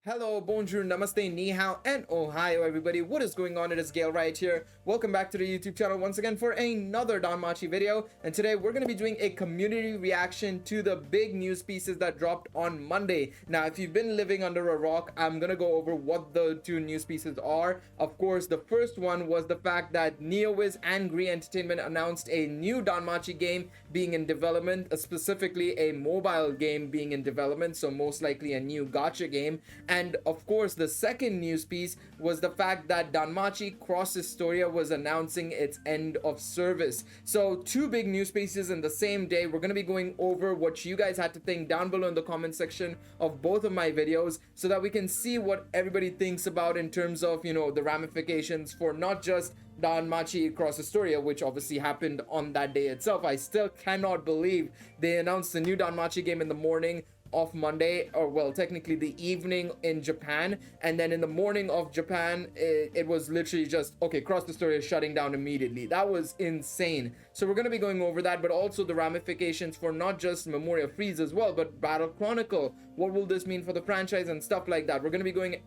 Hello, bonjour, namaste, ni hao, and ohio, everybody. What is going on? It is Gale right here. Welcome back to the YouTube channel once again for another Danmachi video. And today we're going to be doing a community reaction to the big news pieces that dropped on Monday. Now, if you've been living under a rock, I'm going to go over what the two news pieces are. Of course, the first one was the fact that NeoWiz and Gree Entertainment announced a new Danmachi game being in development, specifically a mobile game being in development, so most likely a new gacha game. And of course, the second news piece was the fact that Danmachi Cross Istoria was announcing its end of service. So two big news pieces in the same day. We're going to be going over what you guys had to think down below in the comment section of both of my videos so that we can see what everybody thinks about in terms of, the ramifications for not just Danmachi Cross Istoria, which obviously happened on that day itself. I still cannot believe they announced the new Danmachi game in the morning of Monday, or well, technically the evening in Japan, and then in the morning of Japan it was literally just okay, Cross Istoria shutting down immediately. That was insane. So we're going to be going over that, but also the ramifications for not just Memoria Freese as well, but Battle Chronicle. What will this mean for the franchise and stuff like that? We're going to be going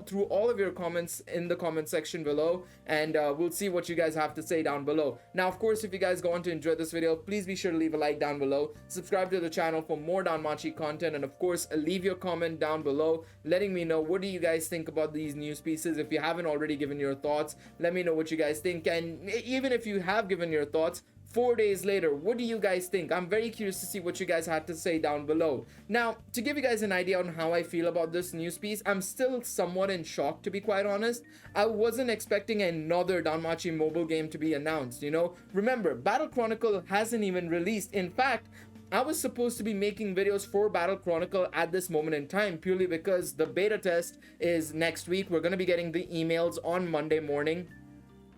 through all of your comments in the comment section below, and we'll see what you guys have to say down below. Now, of course, if you guys go on to enjoy this video, please be sure to leave a like down below, subscribe to the channel for more Danmachi content, and of course leave your comment down below letting me know what do you guys think about these news pieces. If you haven't already given your thoughts, let me know what you guys think, and even if you have given your thoughts 4 days later, what do you guys think? I'm very curious to see what you guys had to say down below. Now, to give you guys an idea on how I feel about this news piece, I'm still somewhat in shock, to be quite honest. I wasn't expecting another Danmachi mobile game to be announced, Remember, Battle Chronicle hasn't even released. In fact, I was supposed to be making videos for Battle Chronicle at this moment in time, purely because the beta test is next week. We're going to be getting the emails on Monday morning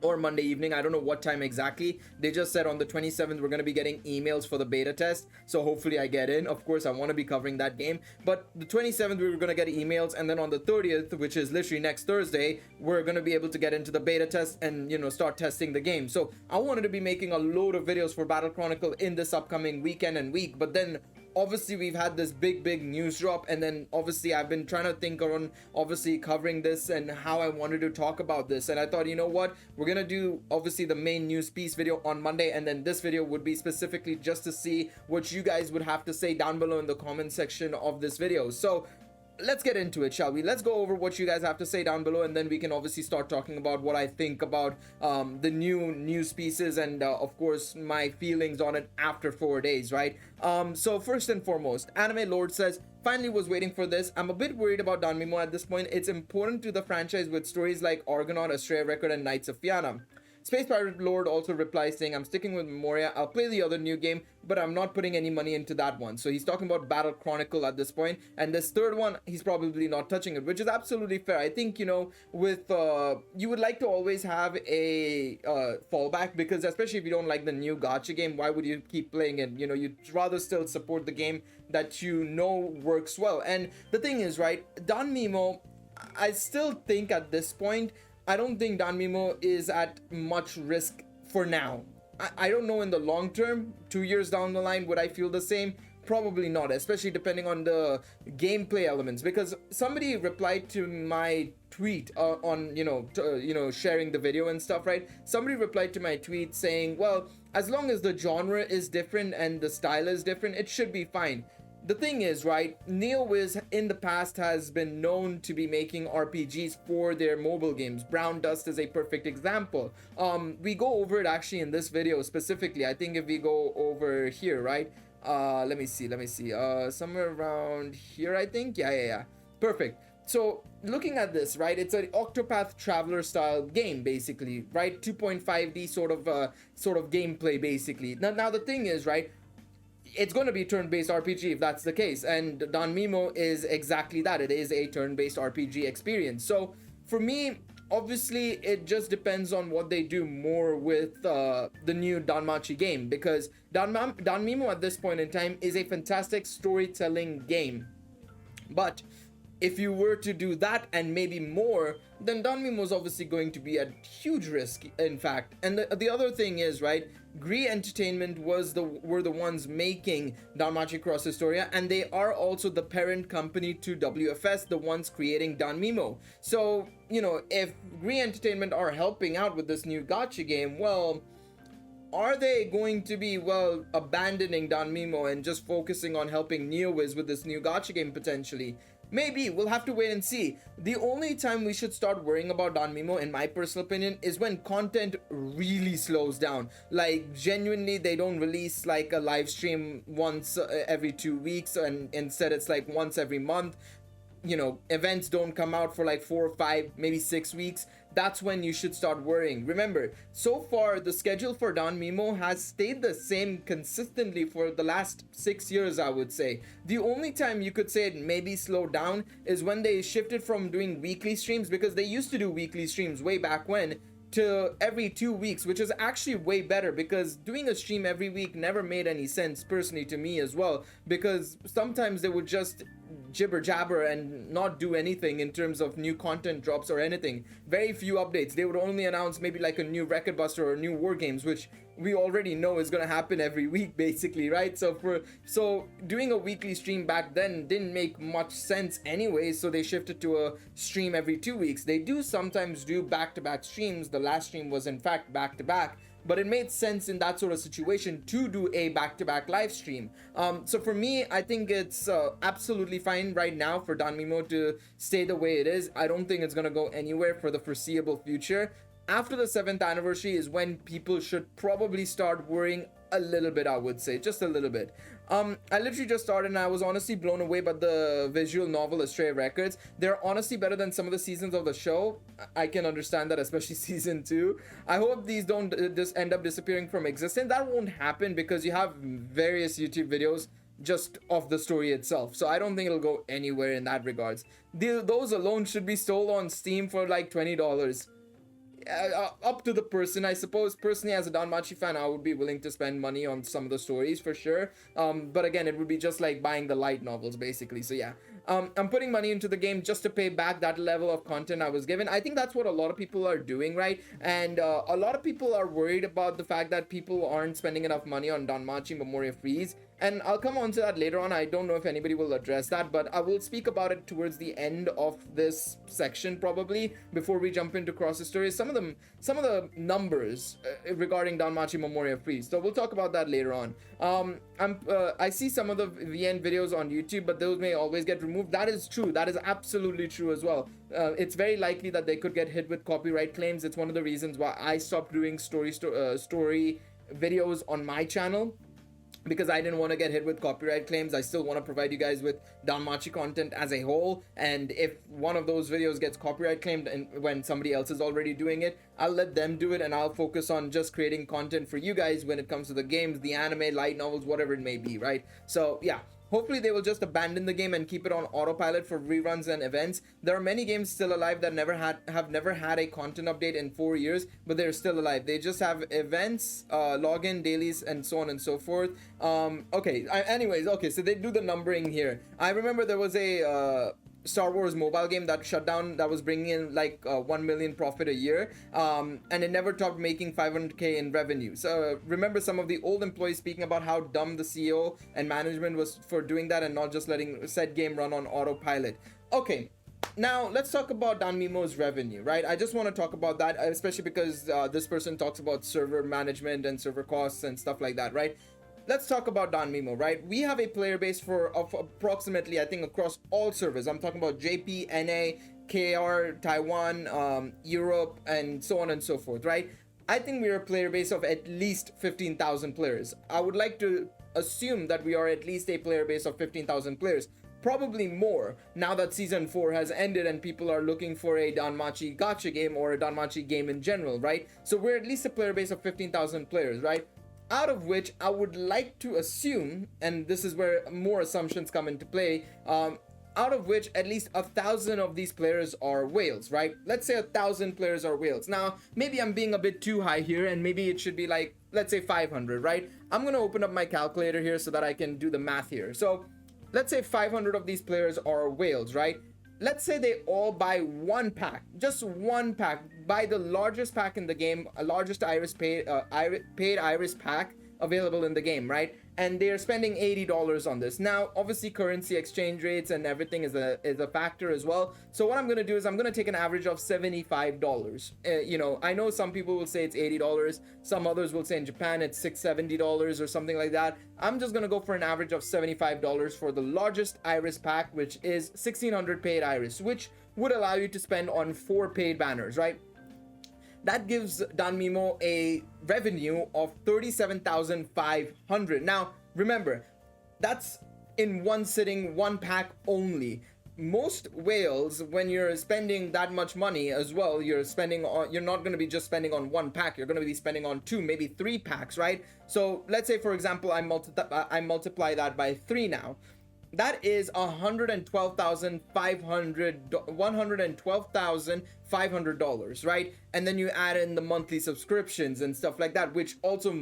or Monday evening. I don't know what time exactly. They just said on the 27th we're going to be getting emails for the beta test, so hopefully I get in. Of course, I want to be covering that game, but the 27th we were going to get emails, and then on the 30th, which is literally next Thursday, we're going to be able to get into the beta test and start testing the game. So I wanted to be making a load of videos for Battle Chronicle in this upcoming weekend and week, but then obviously we've had this big news drop, and then obviously I've been trying to think on obviously covering this and how I wanted to talk about this, and I thought, you know what, we're gonna do obviously the main news piece video on Monday, and then this video would be specifically just to see what you guys would have to say down below in the comment section of this video. So let's get into it, shall we? Let's go over what you guys have to say down below, and then we can obviously start talking about what I think about the new news pieces and of course my feelings on it after 4 days, right? So first and foremost, Anime Lord says, finally was waiting for this. I'm a bit worried about Danmemo at this point. It's important to the franchise with stories like Argonaut, Astrea Record, and Knights of Fianna. Space Pirate Lord also replies saying, I'm sticking with Memoria. I'll play the other new game, but I'm not putting any money into that one. So he's talking about Battle Chronicle at this point. And this third one, he's probably not touching it, which is absolutely fair. I think, with you would like to always have a fallback, because especially if you don't like the new gacha game, why would you keep playing it? You'd rather still support the game that works well. And the thing is, right, Danmemo, I still think at this point, I don't think Danmemo is at much risk for now. I don't know in the long term, 2 years down the line, would I feel the same? Probably not, especially depending on the gameplay elements, because somebody replied to my tweet on sharing the video and stuff, right? Somebody replied to my tweet saying, well, as long as the genre is different and the style is different, it should be fine. The thing is, right, NeoWiz in the past has been known to be making RPGs for their mobile games. Brown Dust is a perfect example. We go over it actually in this video specifically. I think if we go over here, right, let me see, somewhere around here, I think. Yeah, perfect. So looking at this, right, it's an Octopath Traveler style game basically, right? 2.5D sort of gameplay basically. Now the thing is, right, it's going to be turn-based RPG if that's the case, and Danmemo is exactly that. It is a turn-based RPG experience. So for me, obviously it just depends on what they do more with the new Danmachi game, because Danmemo at this point in time is a fantastic storytelling game, but if you were to do that and maybe more, then Danmemo is obviously going to be at huge risk, in fact. And the other thing is, right, Gree Entertainment were the ones making Danmachi Cross Istoria, and they are also the parent company to WFS, the ones creating Danmemo. So, you know, if Gree Entertainment are helping out with this new gacha game, well, are they going to be, well, abandoning Danmemo and just focusing on helping NeoWiz with this new gacha game potentially? Maybe. We'll have to wait and see. The only time we should start worrying about Danmemo, in my personal opinion, is when content really slows down. Like, genuinely, they don't release like a live stream once every 2 weeks, and instead it's like once every month. You know, events don't come out for like 4 or 5, maybe 6 weeks. That's when you should start worrying. Remember, so far the schedule for Danmemo has stayed the same consistently for the last 6 years, I would say. The only time you could say it maybe slowed down is when they shifted from doing weekly streams, because they used to do weekly streams way back when, to every 2 weeks, which is actually way better, because doing a stream every week never made any sense personally to me as well, because sometimes they would just jibber jabber and not do anything in terms of new content drops or anything. Very few updates. They would only announce maybe like a new Record Buster or new War Games, which we already know is going to happen every week basically, right? So doing a weekly stream back then didn't make much sense anyway, so they shifted to a stream every 2 weeks. They do sometimes do back-to-back streams. The last stream was in fact back-to-back, but it made sense in that sort of situation to do a back-to-back live stream. So for me, I think it's absolutely fine right now for Danmemo to stay the way it is. I don't think it's gonna go anywhere for the foreseeable future. After the 7th anniversary is when people should probably start worrying a little bit, I would say, just a little bit. I literally just started and I was honestly blown away by the visual novel Astray Records. They're honestly better than some of the seasons of the show. I can understand that, especially season 2. I hope these don't just end up disappearing from existence. That won't happen because you have various YouTube videos just of the story itself, so I don't think it'll go anywhere in that regards. Those alone should be sold on Steam for like $20. Up to the person, I suppose. Personally, as a Danmachi fan, I would be willing to spend money on some of the stories for sure, but again, it would be just like buying the light novels basically. So yeah, I'm putting money into the game just to pay back that level of content I was given. I think that's what a lot of people are doing, right? And a lot of people are worried about the fact that people aren't spending enough money on Danmachi Memoria Freese, and I'll come on to that later on. I don't know if anybody will address that, but I will speak about it towards the end of this section, probably before we jump into Cross Istoria. Some of the numbers regarding Danmachi Memoria Freese. So we'll talk about that later on. I see some of the VN videos on YouTube, but those may always get removed. That is true. That is absolutely true as well. It's very likely that they could get hit with copyright claims. It's one of the reasons why I stopped doing story videos on my channel, because I didn't want to get hit with copyright claims. I still want to provide you guys with Danmachi content as a whole, and if one of those videos gets copyright claimed and when somebody else is already doing it, I'll let them do it, and I'll focus on just creating content for you guys when it comes to the games, the anime, light novels, whatever it may be, right? So yeah, hopefully they will just abandon the game and keep it on autopilot for reruns and events. There are many games still alive that have never had a content update in 4 years, but they're still alive. They just have events, login, dailies, and so on and so forth. Anyways, so they do the numbering here. I remember there was a Star Wars mobile game that shut down that was bringing in like 1 million profit a year, and it never topped making 500k in revenue. So remember some of the old employees speaking about how dumb the CEO and management was for doing that and not just letting said game run on autopilot. Okay, now let's talk about Danmemo's revenue, right? I just want to talk about that, especially because this person talks about server management and server costs and stuff like that, right? Let's talk about Danmemo, right? We have a player base of approximately, I think, across all servers. I'm talking about JP, NA, KR, Taiwan, Europe, and so on and so forth, right? I think we're a player base of at least 15,000 players. I would like to assume that we are at least a player base of 15,000 players. Probably more now that season 4 has ended and people are looking for a Danmachi gacha game or a Danmachi game in general, right? So we're at least a player base of 15,000 players, right? Out of which I would like to assume, and this is where more assumptions come into play, out of which at least 1,000 of these players are whales, right? Let's say 1,000 players are whales. Now, maybe I'm being a bit too high here, and maybe it should be like, let's say 500, right? I'm gonna open up my calculator here so that I can do the math here. So let's say 500 of these players are whales, right? let's say they all buy one pack, just one pack, buy the largest pack in the game, largest paid iris pack available in the game, right? And they're spending $80 on this. Now obviously currency exchange rates and everything is a factor as well. So what I'm going to do is I'm going to take an average of $75. You know, I know some people will say it's $80, some others will say in Japan it's $670 or something like that. I'm just going to go for an average of $75 for the largest iris pack, which is 1600 paid iris, which would allow you to spend on 4 paid banners, right? That gives Danmemo a revenue of 37,500. Now, remember, that's in one sitting, one pack only. Most whales, when you're spending that much money as well, you're not going to be just spending on one pack. You're going to be spending on 2, maybe 3 packs, right? So let's say, for example, I multiply that by 3 now. That is $112,500, right? And then you add in the monthly subscriptions and stuff like that, which also,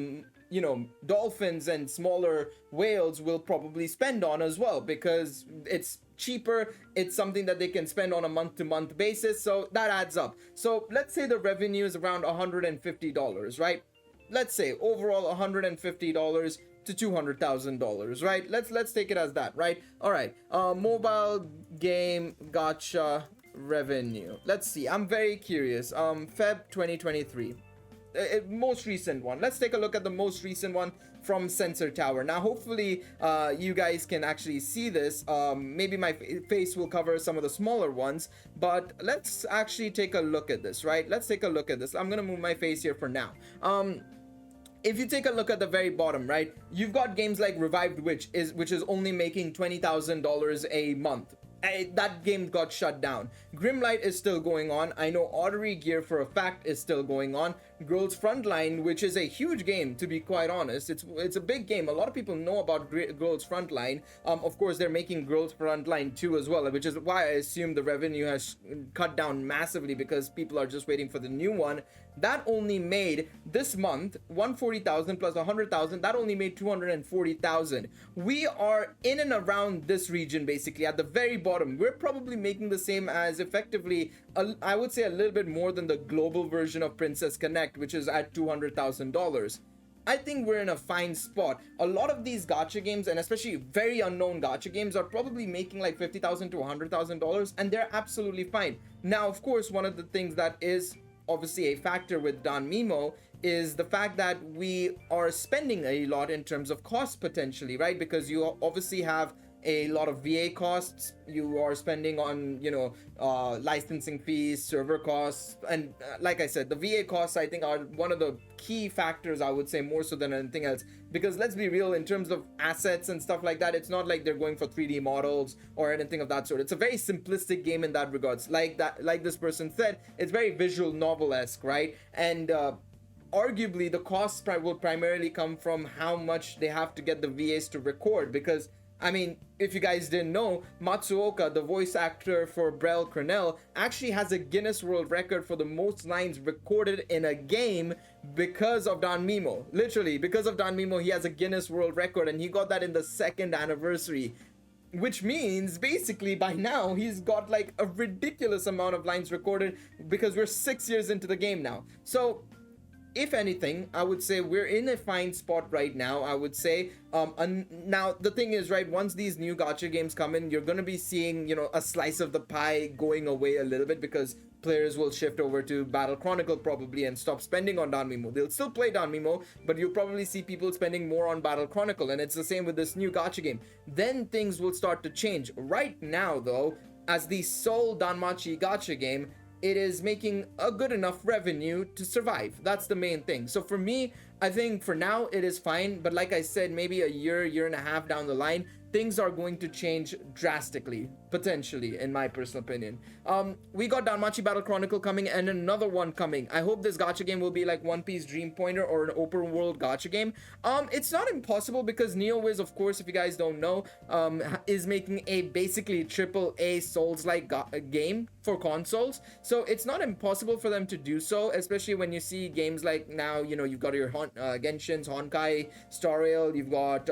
you know, dolphins and smaller whales will probably spend on as well, because it's cheaper, it's something that they can spend on a month-to-month basis, so that adds up. So let's say the revenue is around $150, right? Let's say overall $150 to $200,000, right? Let's take it as that, right? All right. Mobile game gacha revenue. Let's see. I'm very curious. Feb 2023. Most recent one. Let's take a look at the most recent one from Sensor Tower. Now, hopefully, you guys can actually see this. Maybe my face will cover some of the smaller ones, but let's actually take a look at this, right? Let's take a look at this. I'm gonna move my face here for now. If you take a look at the very bottom, right, you've got games like Revived which is only making $20,000 a month. That game got shut down. Grimlight is still going on. I know Ottery Gear for a fact is still going on. Girls Frontline, which is a huge game, to be quite honest. It's a big game. A lot of people know about Girls Frontline. Of course, they're making Girls Frontline 2 as well, which is why I assume the revenue has cut down massively, because people are just waiting for the new one. That only made this month 140,000 plus 100,000. That only made 240,000. We are in and around this region, basically at the very bottom. We're probably making the same as, effectively, I would say a little bit more than the global version of Princess Connect, which is at $200,000. I think we're in a fine spot. A lot of these gacha games, and especially very unknown gacha games, are probably making like $50,000 to $100,000, and they're absolutely fine. Now, of course, one of the things that is obviously a factor with Danmemo is the fact that we are spending a lot in terms of cost potentially, right? Because you obviously have a lot of VA costs, you are spending on, you know, licensing fees, server costs, and like I said, the VA costs I think are one of the key factors, I would say, more so than anything else, because let's be real, in terms of assets and stuff like that, it's not like they're going for 3D models or anything of that sort. It's a very simplistic game in that regards. Like this person said, it's very visual novel-esque, right? And arguably the costs will primarily come from how much they have to get the VAs to record, because I mean, if you guys didn't know, Matsuoka, the voice actor for Brel Cornell, actually has a Guinness World Record for the most lines recorded in a game because of Danmemo. Literally, because of Danmemo, he has a Guinness World Record, and he got that in the 2nd anniversary. Which means, basically, by now, he's got like a ridiculous amount of lines recorded, because we're 6 years into the game now. So, if anything, I would say we're in a fine spot right now, I would say. Now, the thing is, right, once these new gacha games come in, you're going to be seeing, you know, a slice of the pie going away a little bit, because players will shift over to Battle Chronicle probably and stop spending on Danmemo. They'll still play Danmemo, but you'll probably see people spending more on Battle Chronicle, and it's the same with this new gacha game. Then things will start to change. Right now, though, as the sole Danmachi gacha game, it is making a good enough revenue to survive. That's the main thing. So for me, I think for now it is fine, but like I said, maybe a year and a half down the line, things are going to change drastically, potentially, in my personal opinion. We got Danmachi Battle Chronicle coming and another one coming. I hope this gacha game will be like One Piece Dream Pointer or an open world gacha game. It's not impossible, because NeoWiz, of course, if you guys don't know, is making a basically AAA Souls-like game for consoles. So it's not impossible for them to do so, especially when you see games like now, you know, you've got your Genshins, Honkai, Star Rail, you've got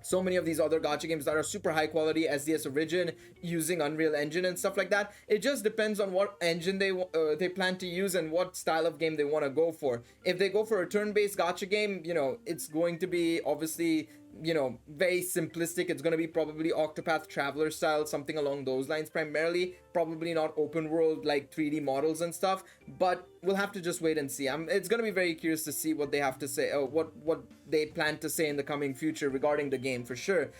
so many of these other gacha games that are super high quality SDS origin using Unreal Engine and stuff like that. It just depends on what engine they plan to use and what style of game they want to go for. If they go for a turn-based gacha game, it's going to be obviously very simplistic. It's going to be probably Octopath Traveler style, something along those lines primarily, probably not open world like 3D models and stuff, but we'll have to just wait and see. It's going to be very curious to see what they have to say, what they plan to say in the coming future regarding the game for sure.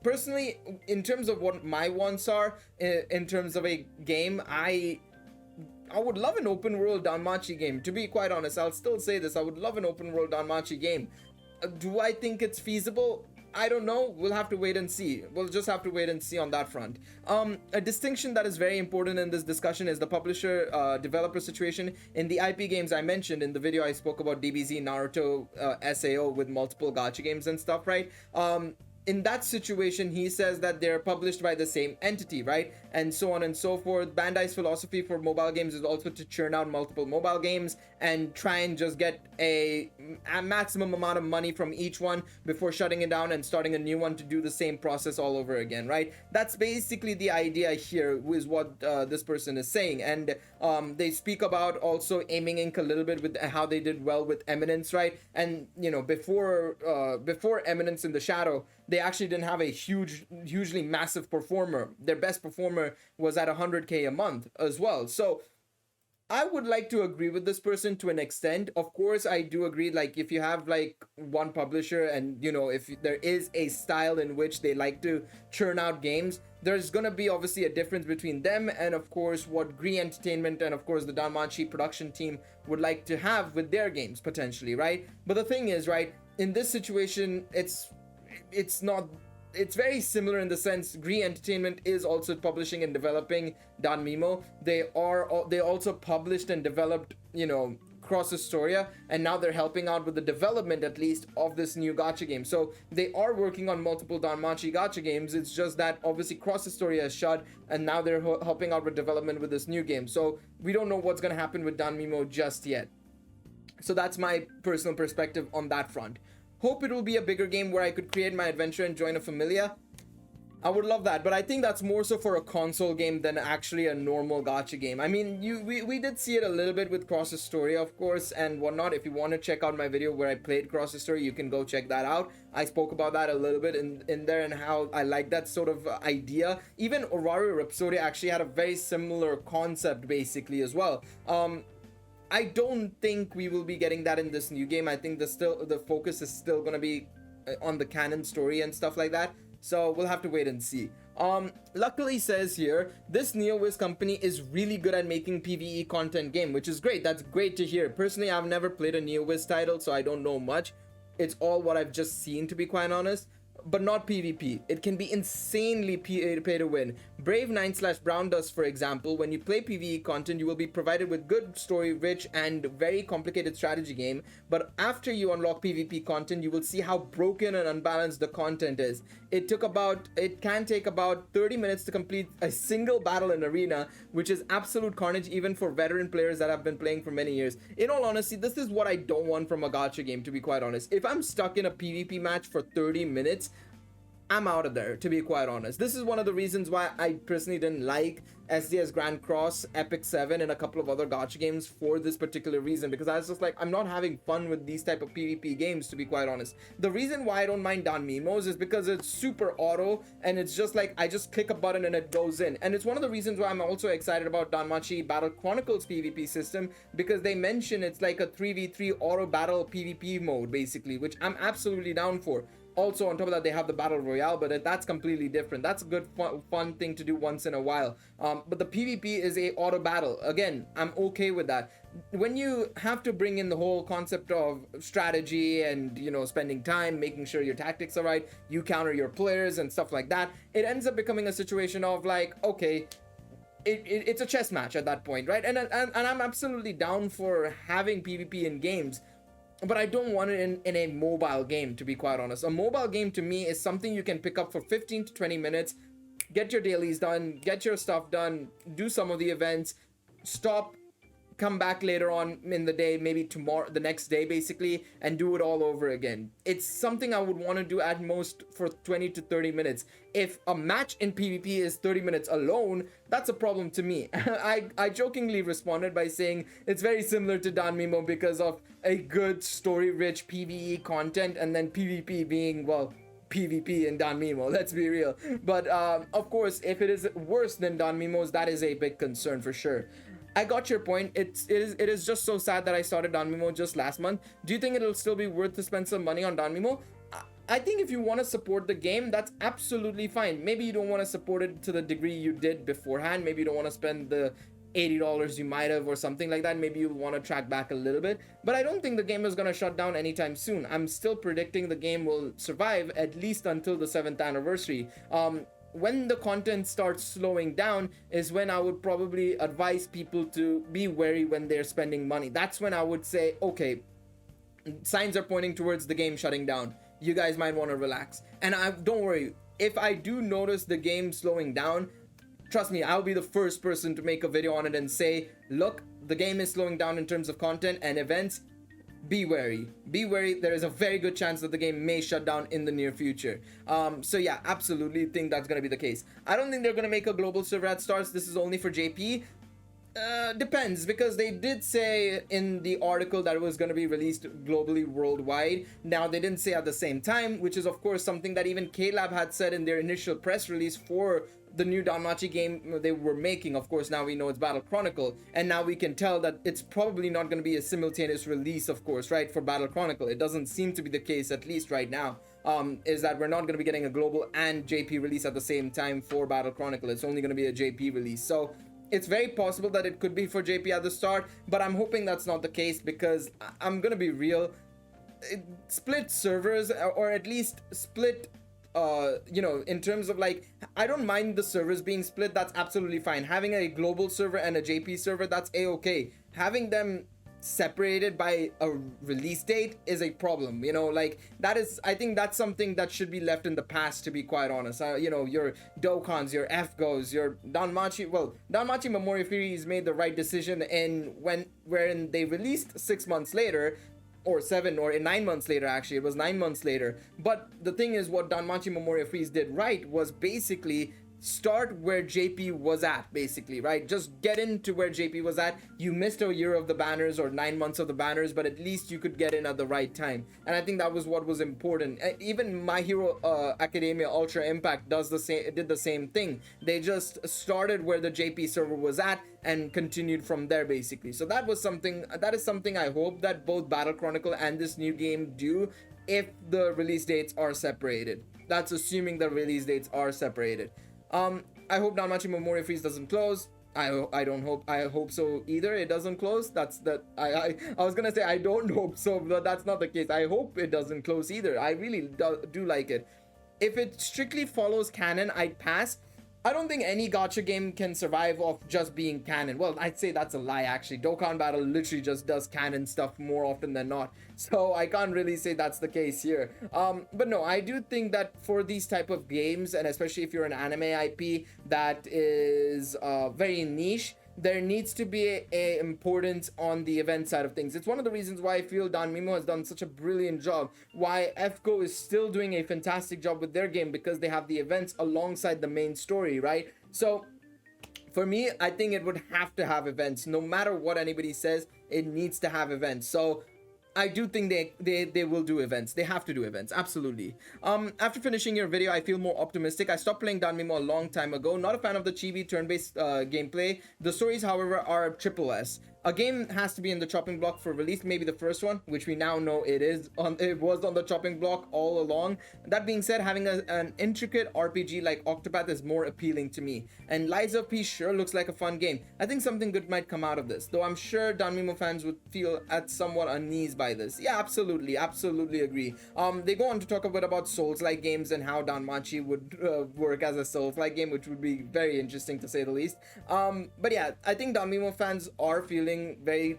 Personally, in terms of what my wants are in terms of a game, I would love an open world Danmachi game. To be quite honest, I'll still say this, I would love an open world Danmachi game. Do I think it's feasible? I don't know. We'll have to wait and see. We'll just have to wait and see on that front. A distinction that is very important in this discussion is the publisher developer situation. In the IP games I mentioned in the video, I spoke about DBZ, Naruto, SAO with multiple gacha games and stuff, right? In that situation, he says that they're published by the same entity, right? And so on and so forth. Bandai's philosophy for mobile games is also to churn out multiple mobile games and try and just get a maximum amount of money from each one before shutting it down and starting a new one to do the same process all over again, right? That's basically the idea here, is what this person is saying. And they speak about also aiming ink a little bit with how they did well with Eminence, right? And before Eminence in the Shadow, they actually didn't have a hugely massive performer. Their best performer was at 100k a month as well. So I would like to agree with this person to an extent. Of course, I do agree, like, if you have like one publisher and if there is a style in which they like to churn out games, there's gonna be obviously a difference between them and of course what Gree Entertainment and of course the Danmachi production team would like to have with their games potentially, right? But the thing is, right, in this situation, it's very similar in the sense Gree Entertainment is also publishing and developing Danmemo. They also published and developed Cross Istoria, and now they're helping out with the development at least of this new gacha game. So they are working on multiple Danmachi gacha games. It's just that obviously Cross Istoria is shut, and now they're helping out with development with this new game. So we don't know what's going to happen with Danmemo just yet. So that's my personal perspective on that front. Hope it will be a bigger game where I could create my adventure and join a familia. I would love that, but I think that's more so for a console game than actually a normal gacha game. I mean, we did see it a little bit with Cross Istoria, of course, and whatnot. If you want to check out my video where I played Cross Istoria, you can go check that out. I spoke about that a little bit in there and how I like that sort of idea. Even Orario Rhapsody actually had a very similar concept basically as well. I don't think we will be getting that in this new game. I think the focus is still going to be on the canon story and stuff like that. So we'll have to wait and see. Luckily says here, this NeoWiz company is really good at making PvE content game, which is great. That's great to hear. Personally, I've never played a NeoWiz title, so I don't know much. It's all what I've just seen, to be quite honest. But not PvP. It can be insanely pay to win. Brave 9/Brown Dust, for example, when you play PvE content, you will be provided with good story, rich, and very complicated strategy game. But after you unlock PvP content, you will see how broken and unbalanced the content is. It can take about 30 minutes to complete a single battle in arena, which is absolute carnage even for veteran players that have been playing for many years. In all honesty, this is what I don't want from a gacha game, to be quite honest. If I'm stuck in a PvP match for 30 minutes, I'm out of there, to be quite honest. This is one of the reasons why I personally didn't like SDS Grand Cross, Epic 7, and a couple of other gacha games for this particular reason, because I was just like, I'm not having fun with these type of PvP games, to be quite honest. The reason why I don't mind Danmemos is because it's super auto, and it's just like, I just click a button and it goes in. And it's one of the reasons why I'm also excited about Danmachi Battle Chronicles PvP system, because they mention it's like a 3v3 auto battle PvP mode, basically, which I'm absolutely down for. Also, on top of that, they have the Battle Royale, but that's completely different. That's a good, fun thing to do once in a while. But the PvP is a auto battle. Again, I'm okay with that. When you have to bring in the whole concept of strategy and, spending time, making sure your tactics are right, you counter your players and stuff like that, it ends up becoming a situation of like, okay, it's a chess match at that point, right? And I'm absolutely down for having PvP in games. But I don't want it in a mobile game, to be quite honest. A mobile game to me is something you can pick up for 15 to 20 minutes, get your dailies done, get your stuff done, do some of the events, stop, come back later on in the day, maybe tomorrow, the next day basically, and do it all over again. It's something I would want to do at most for 20 to 30 minutes. If a match in PvP is 30 minutes alone, that's a problem to me. I jokingly responded by saying it's very similar to Danmemo because of a good story-rich PvE content, and then PvP being, well, PvP in Danmemo, let's be real. But of course, if it is worse than Danmemo's, that is a big concern for sure. I got your point. It is just so sad that I started Danmemo just last month. Do you think it'll still be worth to spend some money on Danmemo? I think if you want to support the game, that's absolutely fine. Maybe you don't want to support it to the degree you did beforehand. Maybe you don't want to spend the $80 you might have or something like that. Maybe you want to track back a little bit, but I don't think the game is going to shut down anytime soon. I'm still predicting the game will survive at least until the 7th anniversary. When the content starts slowing down is when I would probably advise people to be wary when they're spending money. That's when I would say, okay, signs are pointing towards the game shutting down. You guys might want to relax. And don't worry, if I do notice the game slowing down, trust me, I'll be the first person to make a video on it and say, look, the game is slowing down in terms of content and events. Be wary. Be wary. There is a very good chance that the game may shut down in the near future. So yeah, absolutely think that's going to be the case. I don't think they're going to make a global server at starts. This is only for JP. Depends, because they did say in the article that it was going to be released globally worldwide. Now they didn't say at the same time, which is of course something that even KLab had said in their initial press release for the new Danmachi game they were making. Of course, now we know it's Battle Chronicle, and now we can tell that it's probably not going to be a simultaneous release, of course, right, for Battle Chronicle. It doesn't seem to be the case, at least right now, is that we're not going to be getting a global and JP release at the same time for Battle Chronicle. It's only going to be a JP release. So it's very possible that it could be for JP at the start, but I'm hoping that's not the case, because I'm going to be real. Split servers, or at least split you know, in terms of like, I don't mind the servers being split. That's absolutely fine. Having a global server and a JP server, that's a-okay. Having them separated by a release date is a problem, you know, like that is, I think that's something that should be left in the past, to be quite honest. You know, your Dokans, your FGOs, your Danmachi, well, Danmachi Memoria Freese made the right decision in wherein they released 6 months later, or 7 or 9 months later. Actually, it was 9 months later. But the thing is, what Danmachi Memoria Freese did right was basically start where JP was at, basically, right? Just get into where JP was at. You missed a year of the banners or 9 months of the banners, but at least you could get in at the right time. And I think that was what was important. Even My Hero Academia Ultra Impact did the same thing. They just started where the JP server was at and continued from there, basically. So that is something I hope that both Battle Chronicle and this new game do, if the release dates are separated. That's assuming the release dates are separated. I hope Danmachi Memoria Freese doesn't close. I hope so either. It doesn't close. I was gonna say I don't hope so, but that's not the case. I hope it doesn't close either. I really do like it. If it strictly follows canon, I'd pass. I don't think any gacha game can survive off just being canon. Well, I'd say that's a lie, actually. Dokkan Battle literally just does canon stuff more often than not. So I can't really say that's the case here. But no, I do think that for these type of games, and especially if you're an anime IP that is very niche, there needs to be a importance on the event side of things. It's one of the reasons why I feel Danmemo has done such a brilliant job, why FGO is still doing a fantastic job with their game, because they have the events alongside the main story, right? So for me, I think it would have to have events. No matter what anybody says, it needs to have events. So I do think they will do events. They have to do events, absolutely. After finishing your video, I feel more optimistic. I stopped playing Danmemo a long time ago. Not a fan of the chibi turn-based gameplay. The stories, however, are triple S. A game has to be in the chopping block for release, maybe the first one, which we now know it was on the chopping block all along. That being said, having an intricate RPG like Octopath is more appealing to me. And Lies of P sure looks like a fun game. I think something good might come out of this, though I'm sure Danmemo fans would feel at somewhat unease by this. Yeah, absolutely agree. They go on to talk a bit about Souls-like games and how Danmachi would work as a Souls-like game, which would be very interesting to say the least. But yeah, I think Danmemo fans are feeling very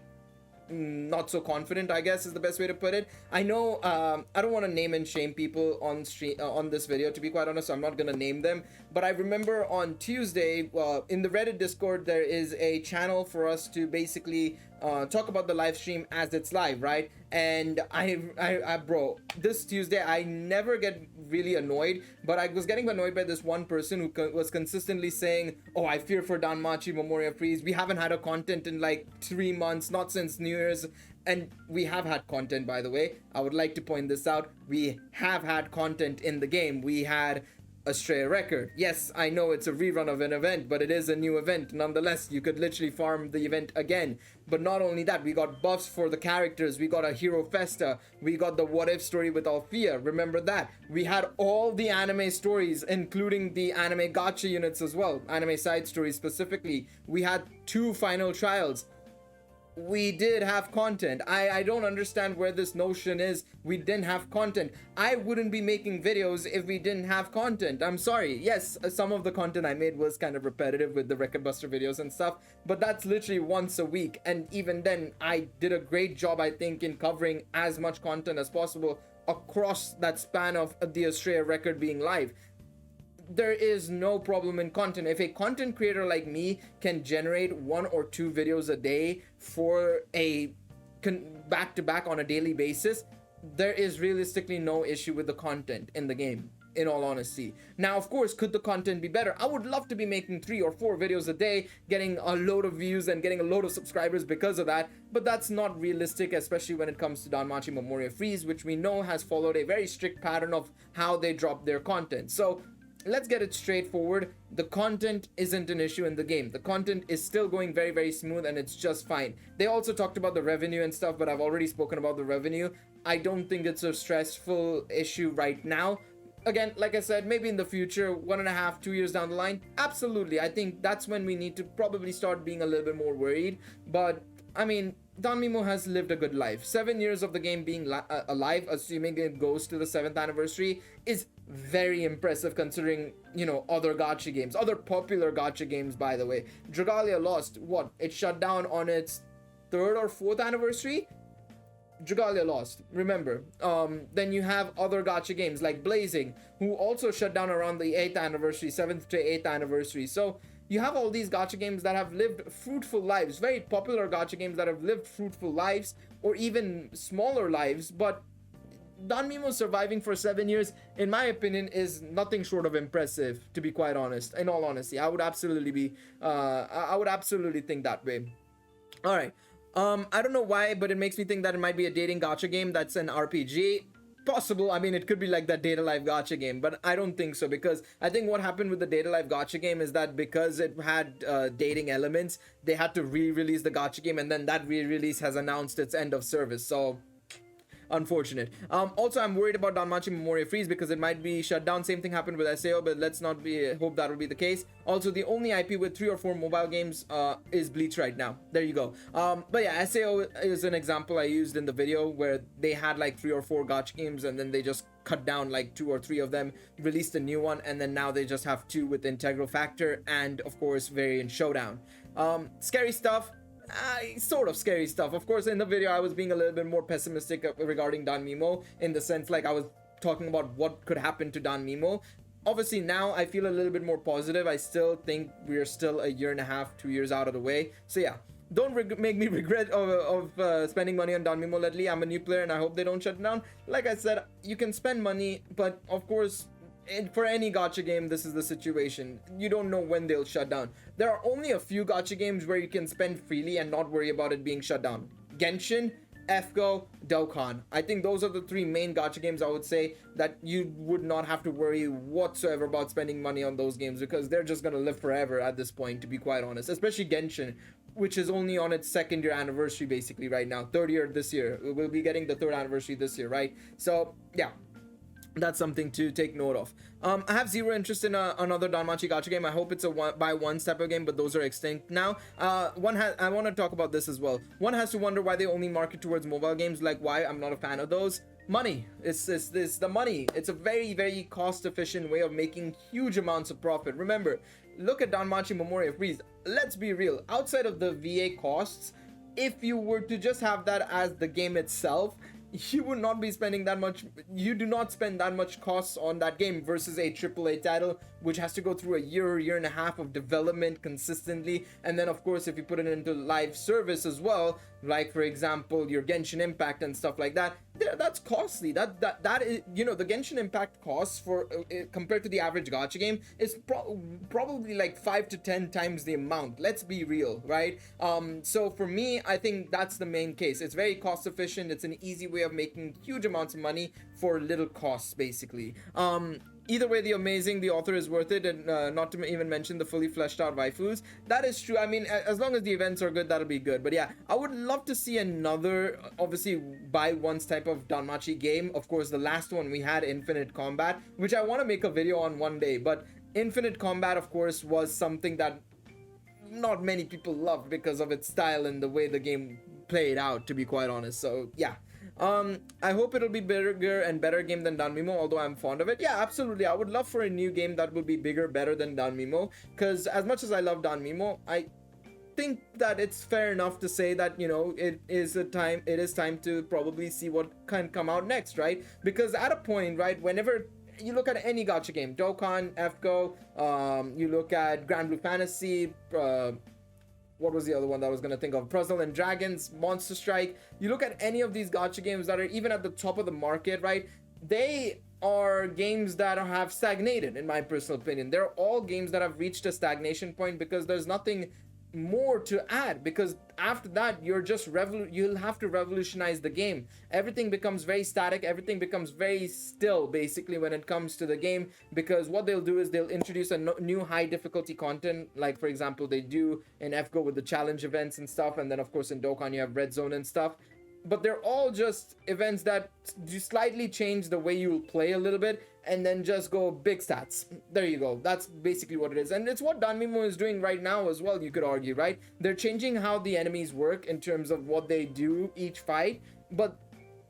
not so confident, I guess is the best way to put it. I know I don't want to name and shame people on stream on this video, to be quite honest, so I'm not gonna name them, but I remember on Tuesday in the Reddit Discord there is a channel for us to basically talk about the live stream as it's live, right? And bro, this Tuesday I never get really annoyed, but I was getting annoyed by this one person who was consistently saying, oh, I fear for Danmachi Memoria Freese. We haven't had a content in like 3 months, not since New Year's. And we have had content, by the way. I would like to point this out. We have had content in the game. We had Istoria record. Yes, I know it's a rerun of an event, but it is a new event. Nonetheless, you could literally farm the event again. But not only that, we got buffs for the characters. We got a hero festa. We got the what if story with Althea. Remember that. We had all the anime stories, including the anime gacha units as well. Anime side stories specifically. We had 2 final trials. We did have content. I don't understand where this notion is we didn't have content. I wouldn't be making videos if we didn't have content. I'm sorry. Yes, some of the content I made was kind of repetitive with the Record Buster videos and stuff, but that's literally once a week, and even then I did a great job, I think, in covering as much content as possible across that span of the Istoria record being live. There is no problem in content. If a content creator like me can generate 1 or 2 videos a day for a back-to-back on a daily basis, there is realistically no issue with the content in the game, in all honesty. Now, of course, could the content be better? I would love to be making 3 or 4 videos a day, getting a load of views and getting a load of subscribers because of that, but that's not realistic, especially when it comes to Danmachi Memoria Freese, which we know has followed a very strict pattern of how they drop their content. So let's get it straightforward. The content isn't an issue in the game. The content is still going very, very smooth, and it's just fine. They also talked about the revenue and stuff, but I've already spoken about the revenue. I don't think it's a stressful issue right now. Again, like I said, maybe in the future, 1.5, 2 years down the line, absolutely. I think that's when we need to probably start being a little bit more worried. But I mean, Danmemo has lived a good life. 7 years of the game being alive, assuming it goes to the 7th anniversary, is very impressive considering, you know, other gacha games, other popular gacha games, by the way. Dragalia lost, what? It shut down on its 3rd or 4th anniversary? Dragalia lost, remember. Then you have other gacha games like Blazing, who also shut down around the 8th anniversary, 7th to 8th anniversary. So you have all these gacha games that have lived fruitful lives, very popular gacha games that have lived fruitful lives, or even smaller lives, but Danmemo surviving for 7 years, in my opinion, is nothing short of impressive, to be quite honest. In all honesty, I would absolutely be, I would absolutely think that way. All right. I don't know why, but it makes me think that it might be a dating gacha game that's an RPG. Possible. I mean, it could be like that Data Life gacha game, but I don't think so, because I think what happened with the Data Life gacha game is that because it had dating elements, they had to re-release the gacha game, and then that re-release has announced its end of service. So unfortunate. Also, I'm worried about Danmachi Memoria Freese because it might be shut down. Same thing happened with SAO, but let's not hope that will be the case. Also, the only IP with 3 or 4 mobile games is Bleach right now. There you go. But yeah, SAO is an example I used in the video where they had like 3 or 4 gacha games, and then they just cut down like 2 or 3 of them, released a new one, and then now they just have 2 with Integral Factor and of course Variant Showdown. Scary stuff. Sort of scary stuff. Of course, in the video I was being a little bit more pessimistic regarding Danmemo, in the sense like I was talking about what could happen to Danmemo. Obviously now I feel a little bit more positive. I still think we're still a 1.5, 2 years out of the way. So yeah, don't make me regret of spending money on Danmemo lately. I'm a new player and I hope they don't shut it down. Like I said, you can spend money, but of course, for any gacha game, this is the situation. You don't know when they'll shut down. There are only a few gacha games where you can spend freely and not worry about it being shut down. Genshin, FGO, Dokkan. I think those are the 3 main gacha games I would say that you would not have to worry whatsoever about spending money on those games, because they're just gonna live forever at this point, to be quite honest. Especially Genshin, which is only on its 2nd year anniversary basically right now. 3rd year this year. We'll be getting the 3rd anniversary this year, right? So yeah, that's something to take note of. I have zero interest in another Danmachi gacha game. I hope it's a one type of game, but those are extinct now. I want to talk about this as well. One has to wonder why they only market towards mobile games. Like, why I'm not a fan of those. Money. It's the money. It's a very, very cost efficient way of making huge amounts of profit. Remember, look at Danmachi Memoria Freese. Let's be real. Outside of the VA costs, if you were to just have that as the game itself, you would not be spending that much. You do not spend that much costs on that game versus a AAA title which has to go through a year and a half of development consistently. And then of course, if you put it into live service as well, like for example your Genshin Impact and stuff like that, that's costly. That is, the Genshin Impact costs for compared to the average gacha game is probably like 5 to 10 times the amount. Let's be real, right? So for me, I think that's the main case. It's very cost efficient. It's an easy way of making huge amounts of money for little costs, basically. Either way, the author is worth it, and not to even mention the fully fleshed out waifus. That is true. I mean, as long as the events are good, that'll be good. But yeah, I would love to see another, obviously, buy once type of Danmachi game. Of course, the last one we had Infinite Combat, which I want to make a video on one day. But Infinite Combat, of course, was something that not many people loved because of its style and the way the game played out, to be quite honest. So yeah. I hope it'll be bigger and better game than Danmemo, although I'm fond of it. Yeah, absolutely. I would love for a new game that would be bigger, better than Danmemo, because as much as I love Danmemo, I think that it's fair enough to say that, it is time to probably see what can come out next, right? Because at a point, right, whenever you look at any gacha game, Dokkan, FGO, you look at Grand Blue Fantasy, what was the other one that I was going to think of? Puzzle and Dragons, Monster Strike. You look at any of these gacha games that are even at the top of the market, right? They are games that have stagnated, in my personal opinion. They're all games that have reached a stagnation point because there's nothing more to add, because after that you'll have to revolutionize the game. Everything becomes very static, everything becomes very still basically when it comes to the game, because what they'll do is they'll introduce a new high difficulty content, like for example they do in FGO with the challenge events and stuff, and then of course in Dokkan you have Red Zone and stuff. But they're all just events that slightly change the way you'll play a little bit, and then just go big stats. There you go. That's basically what it is. And it's what Danmemo is doing right now as well, you could argue, right? They're changing how the enemies work in terms of what they do each fight. But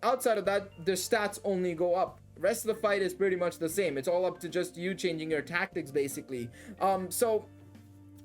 outside of that, their stats only go up. Rest of the fight is pretty much the same. It's all up to just you changing your tactics, basically. So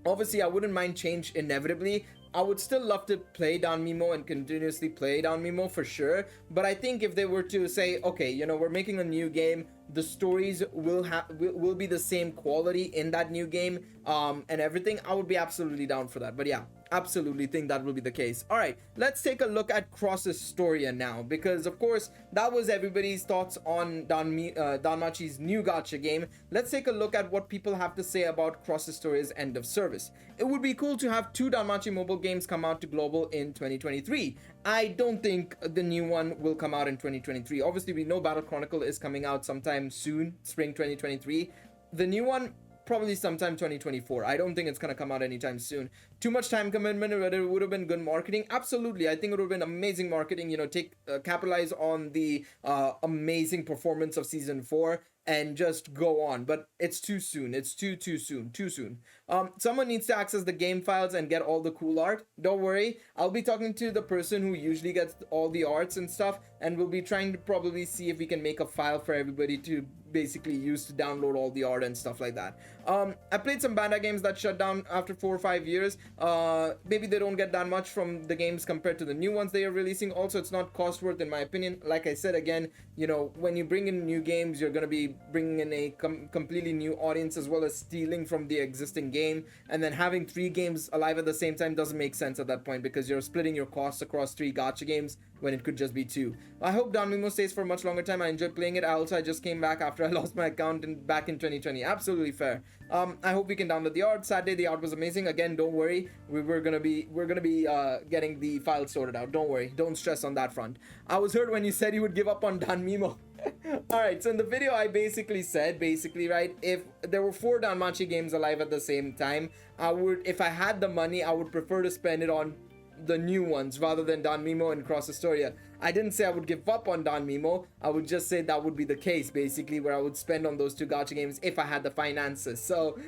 obviously I wouldn't mind change inevitably. I would still love to play Danmemo and continuously play Danmemo for sure, but I think if they were to say, okay, we're making a new game, the stories will be the same quality in that new game, and everything, I would be absolutely down for that. But yeah, absolutely think that will be the case. All right, let's take a look at Cross Istoria now, because of course that was everybody's thoughts on Danmachi's new gacha game. Let's take a look at what people have to say about Cross Istoria's end of service. It would be cool to have 2 Danmachi Mobile games come out to global in 2023. I don't think the new one will come out in 2023. Obviously, we know Battle Chronicle is coming out sometime soon, spring 2023. The new one, probably sometime 2024. I don't think it's gonna come out anytime soon. Too much time commitment, but it would have been good marketing. Absolutely, I think it would have been amazing marketing. Capitalize on the amazing performance of season 4 and just go on. But it's too soon. It's too soon. Someone needs to access the game files and get all the cool art. Don't worry, I'll be talking to the person who usually gets all the arts and stuff, and we'll be trying to probably see if we can make a file for everybody to basically use to download all the art and stuff like that. I played some Bandai games that shut down after 4 or 5 years. Maybe they don't get that much from the games compared to the new ones they are releasing. Also, it's not cost worth in my opinion. Like I said again, when you bring in new games, you're going to be bringing in a completely new audience, as well as stealing from the existing game, and then having 3 games alive at the same time doesn't make sense at that point, because you're splitting your costs across 3 gacha games when it could just be 2. I hope Danmemo stays for a much longer time. I enjoyed playing it. I just came back after I lost my account back in 2020. Absolutely fair. I hope we can download the art. Saturday the art was amazing. Again, don't worry, we're gonna be getting the file sorted out. Don't worry, don't stress on that front. I was hurt when you said you would give up on Danmemo. Alright, so in the video I basically said, right, if there were 4 Danmachi games alive at the same time, if I had the money, I would prefer to spend it on the new ones rather than Danmemo and Cross Istoria. I didn't say I would give up on Danmemo. I would just say that would be the case, basically, where I would spend on those 2 gacha games if I had the finances. So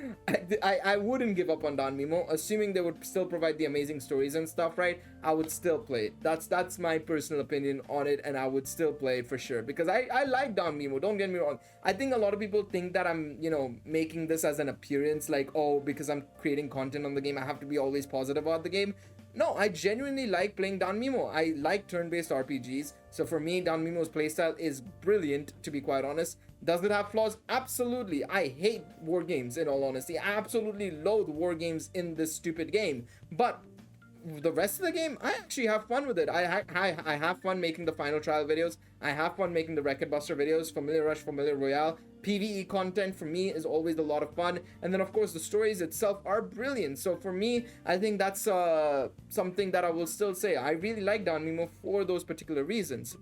I wouldn't give up on Danmemo, assuming they would still provide the amazing stories and stuff, right? I would still play it. That's my personal opinion on it, and I would still play it for sure, because I like Danmemo, don't get me wrong. I think a lot of people think that I'm, making this as an appearance, like, oh, because I'm creating content on the game, I have to be always positive about the game. No, I genuinely like playing Danmemo. I like turn-based RPGs, so for me, Danmemo's playstyle is brilliant, to be quite honest. Does it have flaws? Absolutely. I hate war games, in all honesty. I absolutely loathe war games in this stupid game. But the rest of the game, I actually have fun with it. I have fun making the final trial videos. I have fun making the Record Buster videos. Familiar Rush, Familiar Royale. PvE content for me is always a lot of fun. And then of course the stories itself are brilliant. So for me, I think that's something that I will still say. I really like Danmemo for those particular reasons.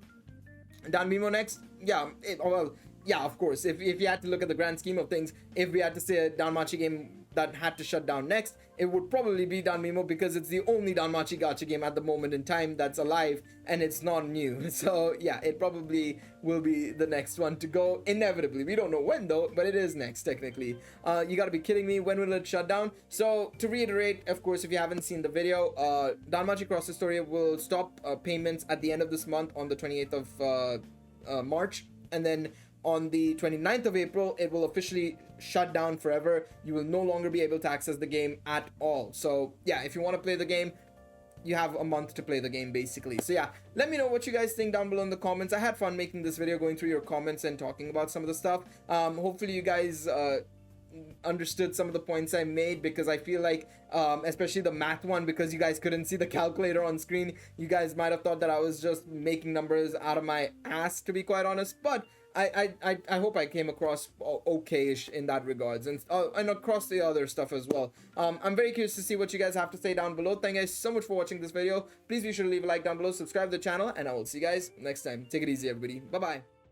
Danmemo next? Yeah, well, yeah, of course. If you had to look at the grand scheme of things, if we had to say a Danmachi game that had to shut down next, it would probably be Danmemo, because it's the only Danmachi gacha game at the moment in time that's alive and it's not new. So yeah, it probably will be the next one to go, inevitably. We don't know when though, but it is next technically. You gotta be kidding me. When will it shut down? So to reiterate, of course, if you haven't seen the video, Danmachi Cross Istoria will stop payments at the end of this month on the 28th of March, and then on the 29th of April, it will officially shut down forever. You will no longer be able to access the game at all. So yeah, if you want to play the game, you have a month to play the game basically. So yeah, let me know what you guys think down below in the comments. I had fun making this video, going through your comments and talking about some of the stuff. Hopefully you guys understood some of the points I made, because I feel like especially the math one, because you guys couldn't see the calculator on screen, you guys might have thought that I was just making numbers out of my ass, to be quite honest. But I hope I came across okay-ish in that regards, and across the other stuff as well. I'm very curious to see what you guys have to say down below. Thank you guys so much for watching this video. Please be sure to leave a like down below, subscribe to the channel, and I will see you guys next time. Take it easy, everybody. Bye bye.